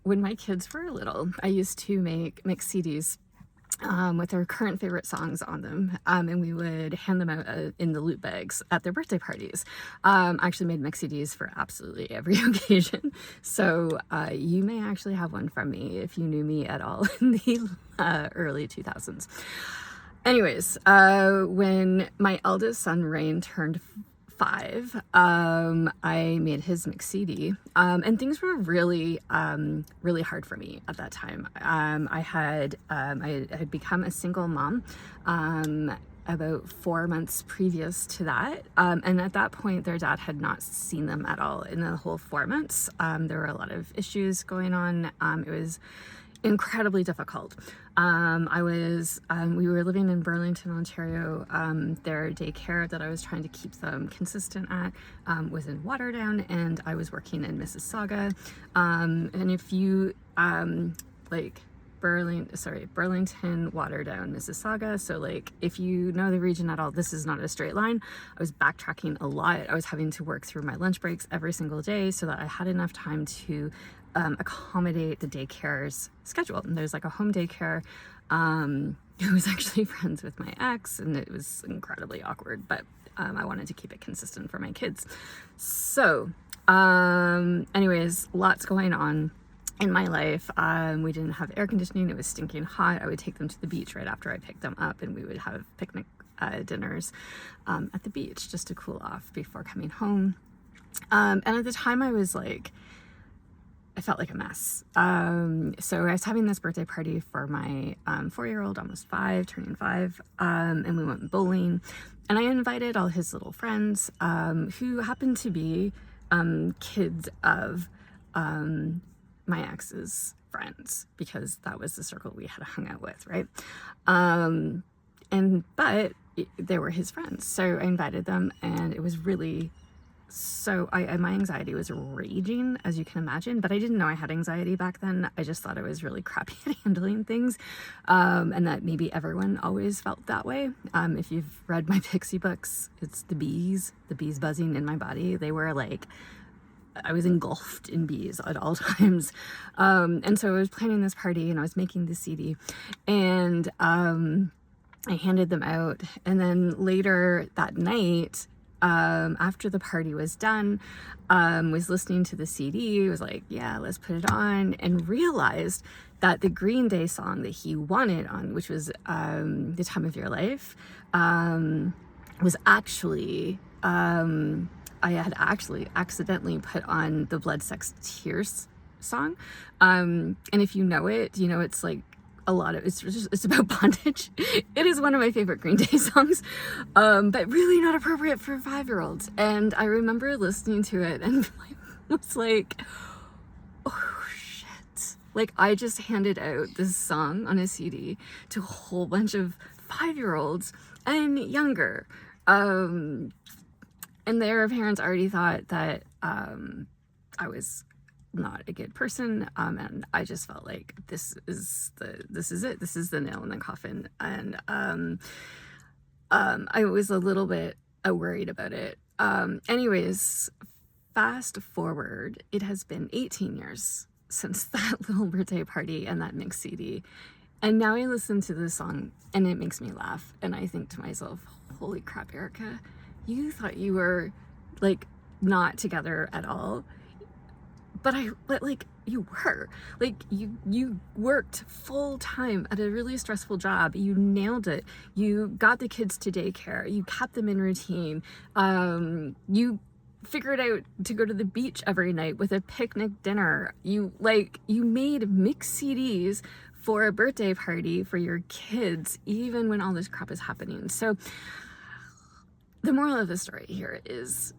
when my kids were little, I used to make mix CDs with their current favorite songs on them, and we would hand them out in the loot bags at their birthday parties. I actually made mix CDs for absolutely every occasion, so you may actually have one from me if you knew me at all in the early 2000s. Anyways, when my eldest son Rain turned 5, I made his mix CD, and things were really hard for me at that time. I had become a single mom about 4 months previous to that, and at that point their dad had not seen them at all in the whole 4 months. There were a lot of issues going on. It was incredibly difficult. We were living in Burlington, Ontario. Their daycare that I was trying to keep them consistent at was in Waterdown, and I was working in Mississauga. And if you Burlington, Waterdown, Mississauga. So like, if you know the region at all, this is not a straight line. I was backtracking a lot. I was having to work through my lunch breaks every single day so that I had enough time to accommodate the daycare's schedule. And there's like a home daycare who was actually friends with my ex, and it was incredibly awkward, but I wanted to keep it consistent for my kids. So anyways, lots going on in my life. We didn't have air conditioning. It was stinking hot. I would take them to the beach right after I picked them up, and we would have picnic dinners at the beach just to cool off before coming home. And at the time I felt like a mess. So I was having this birthday party for my 4-year-old, almost 5, turning 5, and we went bowling. And I invited all his little friends who happened to be kids of my ex's friends, because that was the circle we had hung out with, right? But they were his friends. So I invited them, and it was really... So my anxiety was raging, as you can imagine, but I didn't know I had anxiety back then. I just thought I was really crappy at handling things, and that maybe everyone always felt that way. If you've read my Pixie books, it's the bees buzzing in my body. They were like, I was engulfed in bees at all times. And so I was planning this party, and I was making the CD, and I handed them out. And then later that night, after the party was done, was listening to the CD, was like, yeah, let's put it on, and realized that the Green Day song that he wanted on, which was The Time of Your Life, was actually, I had actually accidentally put on the Blood, Sex, Tears song. And if you know it, you know it's like it's about bondage. It is one of my favorite Green Day songs, but really not appropriate for 5-year-olds. And I remember listening to it and was like, oh shit. Like, I just handed out this song on a CD to a whole bunch of 5-year-olds and younger. And their parents already thought that I was not a good person, and I just felt like this is it, this is the nail in the coffin. And I was a little bit worried about it. Anyways, fast forward, it has been 18 years since that little birthday party and that mix CD, and now I listen to this song and it makes me laugh, and I think to myself, holy crap, Erica, you thought you were like not together at all, but like you were. Like, you worked full time at a really stressful job. You nailed it. You got the kids to daycare. You kept them in routine. You figured out to go to the beach every night with a picnic dinner. You made mix CDs for a birthday party for your kids, even when all this crap is happening. So the moral of the story here is,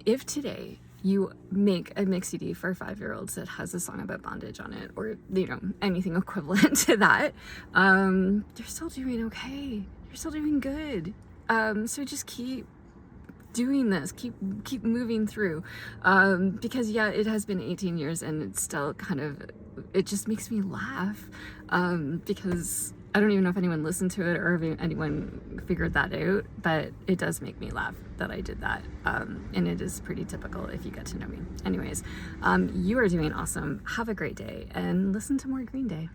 if today you make a mix CD for 5-year-olds that has a song about bondage on it, or, you know, anything equivalent to that, you're still doing okay. You're still doing good. So just keep doing this, keep moving through, because yeah, it has been 18 years and it's still it just makes me laugh, because I don't even know if anyone listened to it or if anyone figured that out, but it does make me laugh that I did that. And it is pretty typical if you get to know me. Anyways, you are doing awesome. Have a great day and listen to more Green Day.